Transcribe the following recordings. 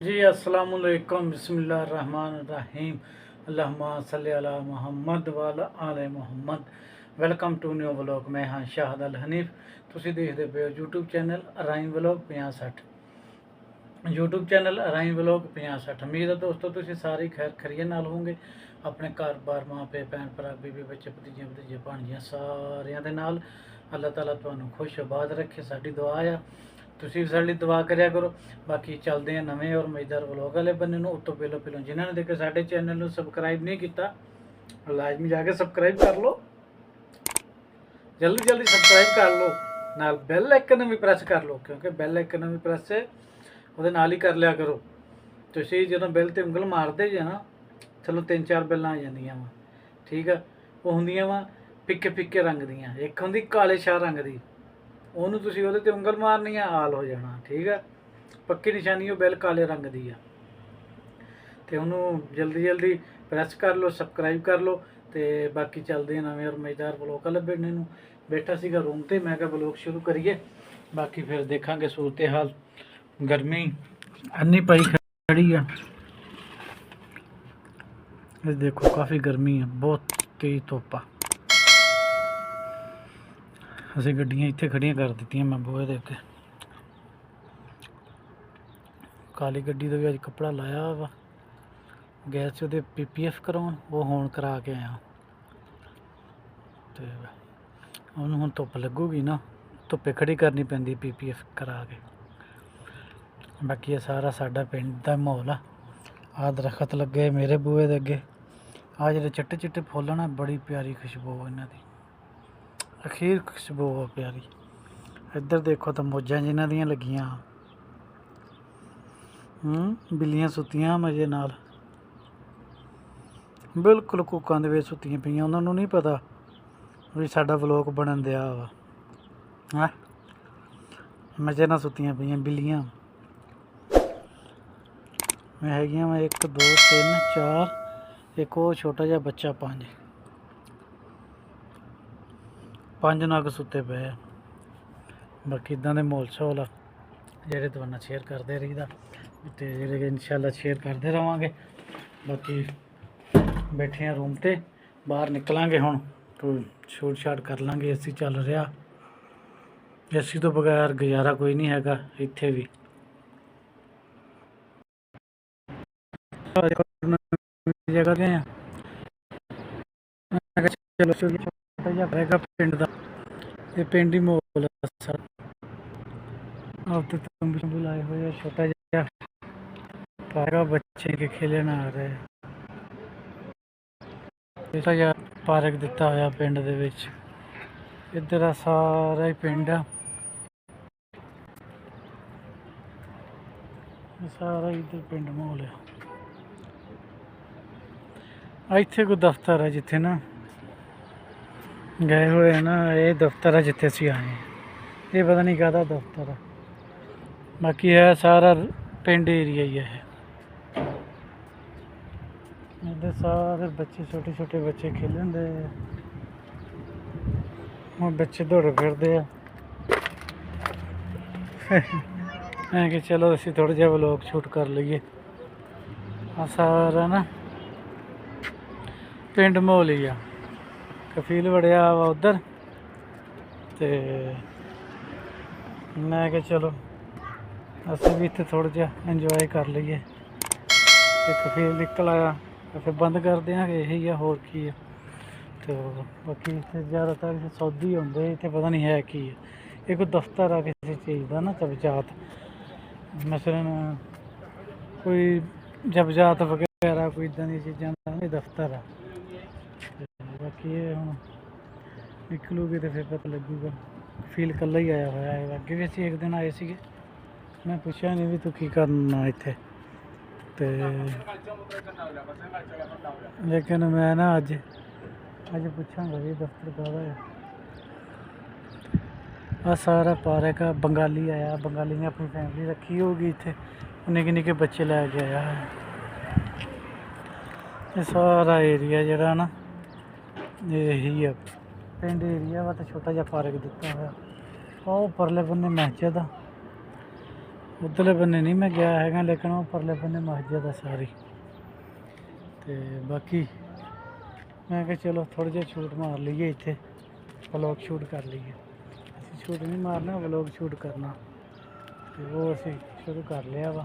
जी अस्सलामुअलैकुम बिस्मिल्लाहिर्रहमानिर्रहीम अल्लाहुम्मा सल्ली अला मुहम्मद वाला आले Muhammad. Welcome to new vlog. ਮੈਂ ਹਾਂ ਸ਼ਾਹਦ ਅਲ ਹਨੀਫ। ਤੁਸੀਂ ਦੇਖਦੇ ਪਏ ਹੋ YouTube channel Rain vlog 5060। YouTube channel Rain vlog 5060। ਉਮੀਦ ਹੈ ਦੋਸਤੋ ਤੁਸੀਂ ਸਾਰੇ ਖੈਰ ਖਰੀਏ ਨਾਲ ਹੋਵੋਗੇ। ਆਪਣੇ ਘਰ-ਬਾਰ, ਮਾਂ-ਪਿਓ, ਭੈਣ ਭਰਾ, ਬੀਬੀ ਬੱਚੇ, ਭਤੀਜੇ ਭਤੀਜੇ, ਭਾਣਜੀਆਂ ਸਾਰਿਆਂ ਦੇ ਨਾਲ ਅੱਲਾਹ ਤਾਲਾ ਤੁਹਾਨੂੰ ਖੁਸ਼ ਆਬਾਦ ਰੱਖੇ। ਸਾਡੀ ਦੁਆ ਆ ਤੁਸੀਂ ਸਾਡੇ ਲਈ ਦੁਆ ਕਰਿਆ ਕਰੋ। ਬਾਕੀ ਚੱਲਦੇ ਆ ਨਵੇਂ ਔਰ ਮਜ਼ੇਦਾਰ ਵਲੌਗ ਵਾਲੇ ਬੰਨੇ ਨੂੰ। ਉਸ ਤੋਂ ਪਹਿਲਾਂ ਜਿਨ੍ਹਾਂ ਨੇ ਦੇਖਿਆ ਸਾਡੇ ਚੈਨਲ ਨੂੰ ਸਬਸਕ੍ਰਾਈਬ ਨਹੀਂ ਕੀਤਾ, ਲਾਜ਼ਮੀ ਜਾ ਕੇ ਸਬਸਕ੍ਰਾਈਬ ਕਰ ਲਓ। ਜਲਦੀ ਜਲਦੀ ਸਬਸਕ੍ਰਾਈਬ ਕਰ ਲਓ, ਨਾਲ ਬੈਲ ਆਈਕਨ ਨੂੰ ਵੀ ਪ੍ਰੈਸ ਕਰ ਲਓ, ਕਿਉਂਕਿ ਬੈਲ ਆਈਕਨ ਨੂੰ ਵੀ ਪ੍ਰੈਸ ਉਹਦੇ ਨਾਲ ਹੀ ਕਰ ਲਿਆ ਕਰੋ। ਤੁਸੀਂ ਜਦੋਂ ਬੈਲ 'ਤੇ ਉਂਗਲ ਮਾਰਦੇ ਜੇ ਨਾ, ਚਲੋ 3-4 ਬੈਲਾਂ ਆ ਜਾਂਦੀਆਂ ਵਾ, ਠੀਕ ਆ। ਉਹ ਹੁੰਦੀਆਂ ਵਾ ਫਿੱਕੇ ਫਿੱਕੇ ਰੰਗ ਦੀਆਂ, ਇੱਕ ਹੁੰਦੀ ਕਾਲੇ ਸ਼ਾਹ ਰੰਗ ਦੀ, ਉਹਨੂੰ ਤੁਸੀਂ ਉਹਦੇ 'ਤੇ ਉਂਗਲ ਮਾਰਨੀ ਆ, ਆਲ ਹੋ ਜਾਣਾ, ਠੀਕ ਆ। ਪੱਕੀ ਨਿਸ਼ਾਨੀ ਉਹ ਬੈਲ ਕਾਲੇ ਰੰਗ ਦੀ ਆ, ਅਤੇ ਉਹਨੂੰ ਜਲਦੀ ਜਲਦੀ ਪ੍ਰੈਸ ਕਰ ਲਓ, ਸਬਸਕ੍ਰਾਈਬ ਕਰ ਲਓ। ਅਤੇ ਬਾਕੀ ਚੱਲਦੇ ਆ ਨਵੇਂ ਔਰ ਮਜ਼ੇਦਾਰ ਵਲੋਗ ਵਾਲੇ ਬੰਨੇ ਨੂੰ। ਬੈਠਾ ਸੀਗਾ ਰੂਮ 'ਤੇ, ਮੈਂ ਕਿਹਾ ਵਲੋਗ ਸ਼ੁਰੂ ਕਰੀਏ, ਬਾਕੀ ਫਿਰ ਦੇਖਾਂਗੇ ਸੂਰਤ ਹਾਲ। ਗਰਮੀ ਇੰਨੀ ਪਈ ਖੜੀ ਆ, ਇਹ ਦੇਖੋ ਕਾਫੀ ਗਰਮੀ ਆ, ਬਹੁਤ ਤੇਜ਼ ਧੁੱਪ ਆ। ਅਸੀਂ ਗੱਡੀਆਂ ਇੱਥੇ ਖੜੀਆਂ ਕਰ ਦਿੱਤੀਆਂ ਮੈਂ ਬੂਹੇ ਦੇ ਅੱਗੇ। ਕਾਲੀ ਗੱਡੀ ਦਾ ਵੀ ਅੱਜ ਕੱਪੜਾ ਲਾਇਆ ਵਾ ਗੈਸ 'ਚ, ਉਹਦੇ PPF ਕਰਾਉਣ, ਉਹ ਹੁਣ ਕਰਾ ਕੇ ਆਇਆ। ਅਤੇ ਉਹਨੂੰ ਹੁਣ ਧੁੱਪ ਲੱਗੂਗੀ ਨਾ, ਧੁੱਪੇ ਖੜੀ ਕਰਨੀ ਪੈਂਦੀ PPF ਕਰਾ ਕੇ। ਬਾਕੀ ਇਹ ਸਾਰਾ ਸਾਡਾ ਪਿੰਡ ਦਾ ਮਾਹੌਲ ਆ। ਆਹ ਦਰਖਤ ਲੱਗੇ ਮੇਰੇ ਬੂਹੇ ਦੇ ਅੱਗੇ, ਆਹ ਜਿਹੜੇ ਚਿੱਟੇ ਚਿੱਟੇ ਫੁੱਲ ਨਾ, ਬੜੀ ਪਿਆਰੀ ਖੁਸ਼ਬੂ ਇਹਨਾਂ ਦੀ, ਅਖੀਰ ਖੁਸ਼ਬੂ ਆ ਪਿਆਰੀ। ਇੱਧਰ ਦੇਖੋ ਤਾਂ ਮੌਜਾਂ ਜਿਨ੍ਹਾਂ ਦੀਆਂ ਲੱਗੀਆਂ, ਬਿੱਲੀਆਂ ਸੁੱਤੀਆਂ ਮਜ਼ੇ ਨਾਲ, ਬਿਲਕੁਲ ਕੂਕਾਂ ਦੇ ਵਿੱਚ ਸੁੱਤੀਆਂ ਪਈਆਂ। ਉਹਨਾਂ ਨੂੰ ਨਹੀਂ ਪਤਾ ਵੀ ਸਾਡਾ ਵਲੋਗ ਬਣਨ ਦਿਆ ਵਾ, ਹੈਂ, ਮਜ਼ੇ ਨਾਲ ਸੁੱਤੀਆਂ ਪਈਆਂ ਬਿੱਲੀਆਂ। ਮੈਂ ਹੈਗੀਆਂ ਵਾ 1 2 3 4, ਇੱਕ ਉਹ ਛੋਟਾ ਜਿਹਾ ਬੱਚਾ, 5 ਨਗ ਸੁੱਤੇ ਪਏ ਆ। ਬਾਕੀ ਇੱਦਾਂ ਦੇ ਮਾਹੌਲ ਸ਼ੌਲ ਆ ਜਿਹੜੇ ਤੁਹਾਨੂੰ ਸ਼ੇਅਰ ਕਰਦੇ ਰਹੀਦਾ, ਅਤੇ ਜਿਹੜੇ ਇਨਸ਼ਾਅੱਲਾ ਸ਼ੇਅਰ ਕਰਦੇ ਰਹਾਂਗੇ। ਬਾਕੀ ਬੈਠੇ ਹਾਂ ਰੂਮ 'ਤੇ, ਬਾਹਰ ਨਿਕਲਾਂਗੇ ਹੁਣ, ਕੋਈ ਸ਼ੂਟ ਸ਼ਾਟ ਕਰ ਲਾਂਗੇ। AC ਚੱਲ ਰਿਹਾ, AC ਤੋਂ ਬਗੈਰ ਗੁਜ਼ਾਰਾ ਕੋਈ ਨਹੀਂ ਹੈਗਾ ਇੱਥੇ ਵੀ। ਜਗ੍ਹਾ 'ਤੇ ਆ, ਮੈਂ ਕਿਹਾ ਚਲੋ ਛੋਟਾ ਜਿਹਾ ਹੈਗਾ ਪਿੰਡ ਦਾ, ਇਹ ਪਿੰਡ ਹੀ ਮਾਹੌਲ ਸਾਰਾ। ਆਪ ਤੇ ਤੰਬੂ ਲਾਏ ਹੋਏ ਆ, ਛੋਟਾ ਜਿਹਾ ਪਾਰਕ, ਬੱਚੇ ਕੇ ਖੇਲਣ ਆ ਰਹੇ। ਛੋਟਾ ਜਿਹਾ ਪਾਰਕ ਦਿੱਤਾ ਹੋਇਆ ਪਿੰਡ ਦੇ ਵਿੱਚ। ਇੱਧਰ ਆ ਸਾਰਾ ਹੀ ਪਿੰਡ ਆ, ਸਾਰਾ ਇੱਧਰ ਪਿੰਡ ਮਾਹੌਲ ਆ। ਇੱਥੇ ਕੋਈ ਦਫ਼ਤਰ ਹੈ ਜਿੱਥੇ ਨਾ ਗਏ ਹੋਏ ਆ ਨਾ, ਇਹ ਦਫ਼ਤਰ ਹੈ ਜਿੱਥੇ ਅਸੀਂ ਆਏ। ਇਹ ਪਤਾ ਨਹੀਂ ਕਾਹਦਾ ਦਫ਼ਤਰ ਆ, ਬਾਕੀ ਹੈ ਸਾਰਾ ਪਿੰਡ ਏਰੀਆ ਹੀ ਹੈ। ਇੱਧਰ ਸਾਰੇ ਬੱਚੇ, ਛੋਟੇ ਛੋਟੇ ਬੱਚੇ ਖੇਲਣ ਦੇ, ਹੁਣ ਬੱਚੇ ਦੌੜ ਫਿਰਦੇ ਆ। ਮੈਂ ਕਿ ਚਲੋ ਅਸੀਂ ਥੋੜ੍ਹਾ ਜਿਹਾ ਵਲੋਗ ਸ਼ੂਟ ਕਰ ਲਈਏ। ਆ ਸਾਰਾ ਨਾ ਪਿੰਡ ਮਾਹੌਲ ਹੀ ਆ। ਕਫੀਲ ਵੜਿਆ ਵਾ ਉੱਧਰ, ਅਤੇ ਮੈਂ ਕਿਹਾ ਚਲੋ ਅਸੀਂ ਵੀ ਇੱਥੇ ਥੋੜ੍ਹਾ ਜਿਹਾ ਇੰਜੋਏ ਕਰ ਲਈਏ। ਅਤੇ ਕਫੀਲ ਨਿਕਲ ਆਇਆ, ਫਿਰ ਬੰਦ ਕਰ ਦਿਆਂਗੇ, ਇਹੀ ਆ, ਹੋਰ ਕੀ ਆ। ਅਤੇ ਬਾਕੀ ਇੱਥੇ ਜ਼ਿਆਦਾਤਰ ਸੌਦੀ ਹੁੰਦੇ, ਇੱਥੇ ਪਤਾ ਨਹੀਂ ਹੈ ਕੀ ਹੈ। ਇਹ ਕੋਈ ਦਫ਼ਤਰ ਆ ਕਿਸੇ ਚੀਜ਼ ਦਾ ਨਾ, ਜਬਜਾਤ, ਮਸਲਨ ਕੋਈ ਜਬਜਾਤ ਵਗੈਰਾ, ਕੋਈ ਇੱਦਾਂ ਦੀਆਂ ਚੀਜ਼ਾਂ ਦਾ ਇਹ ਦਫ਼ਤਰ ਆ। ਬਾਕੀ ਇਹ ਹੁਣ ਨਿਕਲੂਗੀ ਤਾਂ ਫਿਰ ਪਤਾ ਲੱਗੂਗਾ। ਫੀਲ ਇਕੱਲਾ ਹੀ ਆਇਆ ਹੋਇਆ ਹੈ। ਅੱਗੇ ਵੀ ਅਸੀਂ ਇੱਕ ਦਿਨ ਆਏ ਸੀਗੇ, ਮੈਂ ਪੁੱਛਿਆ ਨਹੀਂ ਵੀ ਤੂੰ ਕੀ ਕਰਨਾ ਇੱਥੇ, ਅਤੇ ਲੇਕਿਨ ਮੈਂ ਨਾ ਅੱਜ ਪੁੱਛਾਂਗਾ ਵੀ ਦਫ਼ਤਰ ਕਾਹਦਾ ਹੈ। ਆਹ ਸਾਰਾ ਪਾਰਕ ਆ। ਬੰਗਾਲੀ ਆਇਆ, ਬੰਗਾਲੀ ਨੇ ਆਪਣੀ ਫੈਮਿਲੀ ਰੱਖੀ ਹੋਊਗੀ ਇੱਥੇ, ਨਿੱਕੇ ਨਿੱਕੇ ਬੱਚੇ ਲੈ ਕੇ ਆਇਆ ਹੈ। ਇਹ ਸਾਰਾ ਏਰੀਆ ਜਿਹੜਾ ਨਾ, ਇਹੀ ਆ ਪਿੰਡ ਏਰੀਆ ਵਾ, ਅਤੇ ਛੋਟਾ ਜਿਹਾ ਪਾਰਕ ਦਿੱਤਾ ਹੋਇਆ। ਉਹ ਪਰਲੇ ਬੰਨੇ ਮਸਜਿਦ ਆ, ਉਧਰਲੇ ਬੰਨੇ ਨਹੀਂ ਮੈਂ ਗਿਆ ਹੈਗਾ, ਲੇਕਿन ਉਹ ਪਰਲੇ ਬੰਨੇ ਮਸਜਿਦ ਆ ਸਾਰੀ। ਤੇ ਬਾਕੀ ਮੈਂ ਕਿਹਾ ਚਲੋ ਥੋੜ੍ਹਾ ਜਿਹਾ ਸ਼ੂਟ ਮਾਰ ਲਈਏ, ਇੱਥੇ ਵਲੋਗ ਸ਼ੂਟ ਕਰ ਲਈਏ। ਅਸੀਂ ਸ਼ੂਟ ਨਹੀਂ ਮਾਰਨਾ, ਵਲੋਗ ਸ਼ੂਟ ਕਰਨਾ, ਤੇ ਉਹ ਅਸੀਂ ਸ਼ੁਰੂ ਕਰ ਲਿਆ ਵਾ।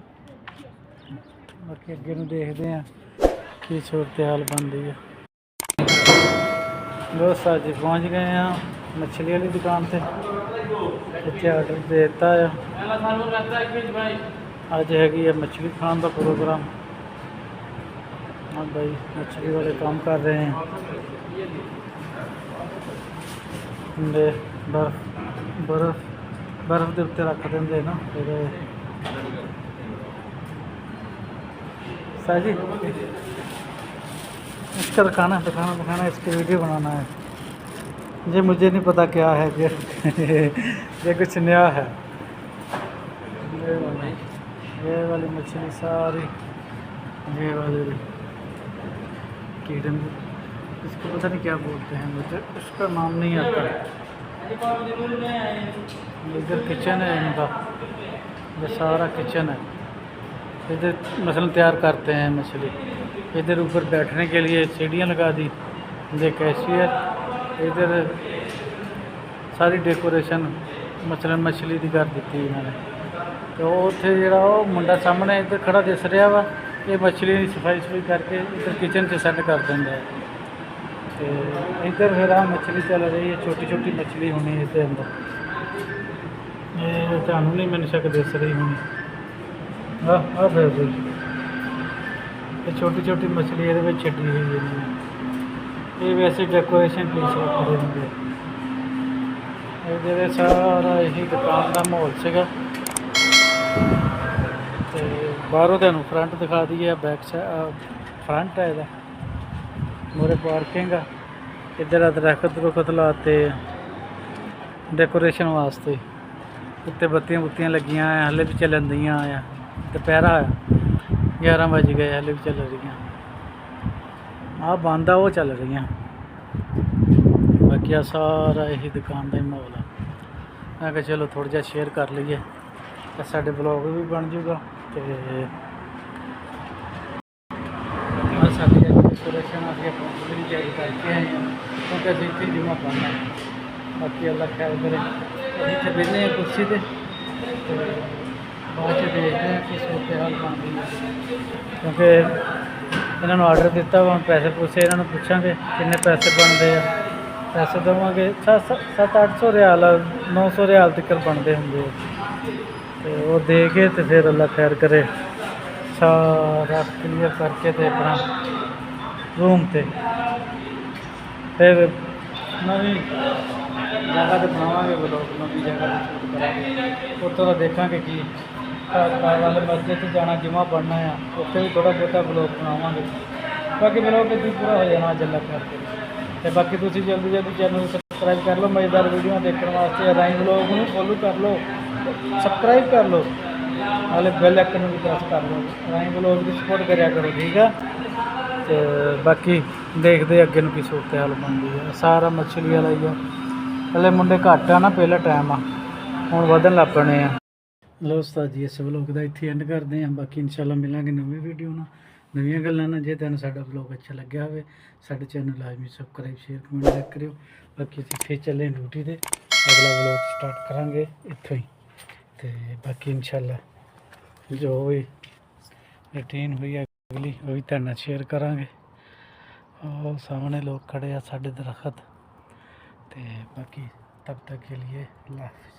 ਬਾਕੀ ਅੱਗੇ ਨੂੰ ਦੇਖਦੇ ਹਾਂ ਕੀ ਸੂਰਤ ਹਾਲ ਬਣਦੀ ਹੈ। ਦੋਸਤ ਅੱਜ ਪਹੁੰਚ ਗਏ ਆ ਮੱਛਲੀ ਵਾਲੀ ਦੁਕਾਨ ਤੇ, ਇੱਥੇ ਆਰਡਰ ਦੇ ਦਿੱਤਾ ਆ। ਅੱਜ ਹੈਗੀ ਆ ਮੱਛਲੀ ਖਾਣ ਦਾ ਪ੍ਰੋਗਰਾਮ। हाँ भाई मछली वाले काम कर रहे हैं। बर्फ के उत्ते रख देंगे ना फिर साजी इसका दिखाना इसकी वीडियो बनाना है। ये मुझे नहीं पता क्या है ये कुछ नया है। ये वाली मछली सारी, ये वाली कीड़े, इसको पता नहीं क्या बोलते हैं, मुझे उसका नाम नहीं आता। इधर किचन है इनका, ये सारा किचन है। इधर मसलन तैयार करते हैं मछली। इधर ऊपर बैठने के लिए सीढ़ियाँ लगा दी, ये कैशियर। इधर सारी डेकोरेशन मसलन मछली की कर दी इन्होंने। तो उत्थे जिहड़ा वो मुंडा सामने इधर खड़ा दिस रहा वा, ये मछली की सफाई करके इधर किचन से सेट कर देंगे। तो इधर फिर आ मछली चल रही है, छोटी छोटी मछली होनी इसके अंदर। ये थानू नहीं मैंने शक दिस रही होनी। फिर ये छोटी छोटी मछली ये छड़ी हुई है। ये वैसे डेकोरेशन पीस रखते होंगे। ये सारा यही दुकान का माहौल सीगा। तो बाहरों तुहानू फ्रंट दिखा दीए, बैक फ्रंट है इसका, मोरे पार्किंग आ। इधर दरखत लाते डेकोरेशन वास्ते, उत्ते बत्तियां बुत्तियां लगियां हैं, हले भी चलन दियां आ। दोपहरा 11 बज गए, हले भी चल रही। आ बंद आ, वो चल रही। बाकी आ सारा यही दुकान का ही माहौल है। मैं कहा चलो थोड़ा जिहा शेयर कर लीए, तो साडे ब्लॉग भी बन जूगा। तो साडी डेकोरेशन असीं अपनी तैयारी करके आए हैं, क्योंकि असीं इत्थे जुम्मा पढ़ना है। बाकी अल्लाह ख्याल करे। इत्थे बेह्ले हैं कुर्सी ते, बाद देखते हैं कि सूरत हाल बनती है। क्योंकि इन्होंने ऑर्डर दिता वा, पैसे पूसे इन्होंने पूछांगे किन्ने पैसे बनते हैं। पैसे देवांगे 700-800 रियाल, 900 रियाल तक बनते होंगे। तो वो दे के तो फिर अल्लाह खैर करे, सारा क्लीयर करके तो अपना रूम से फिर नवी जगह तो बनावांगे ब्लॉग, नवी जगह शूट करांगे। उत्तों का देखांगे कि वाले मस्जिद से जाना, जुम्मा पढ़ना है, उत्थे भी थोड़ा बहुता ब्लॉग बनावांगे। बाकी ब्लॉग इतनी पूरा हो जाना अल्लाह खैर करे। तो बाकी तुसीं जल्दी जल्दी चैनल सबसक्राइब कर लो, मज़ेदार वीडियो देखने वास्ते राइन ब्लॉग को फॉलो कर लो, सबसक्राइब कर लो, नाले बेल आइकन भी प्रेस कर लो। राइन ब्लॉग की सपोर्ट करा करो, ठीक है। तो बाकी देखते अगे की सूरत हाल बनती है। सारा मछली वाला ही है, हले मुंडे घट आ ना, पहला टाइम आ, हुण वधन लग पने आ। लो उस्ताद जी इस ब्लॉग का इत्थे एंड करते हैं। बाकी इंशाल्लाह मिलांगे नवी वीडियो ना, नवीं गल्लां ना। जे तुहानूं साडा ब्लॉग अच्छा लग्या होवे, साडे चैनल लाजमी सबसक्राइब शेयर कमेंट लाइक करियो। बाकी असीं फिर चले ड्यूटी ते, अगला ब्लॉग स्टार्ट करांगे इत्थों ही। तो बाकी इंशाल्लाह जो भी रूटीन हुई है अगली, वो भी तुहाडे नाल शेयर करांगे। और सामने लोग खड़े आ साडे दरखत। तो बाकी तब तक के लिए अल्लाह हाफिज़।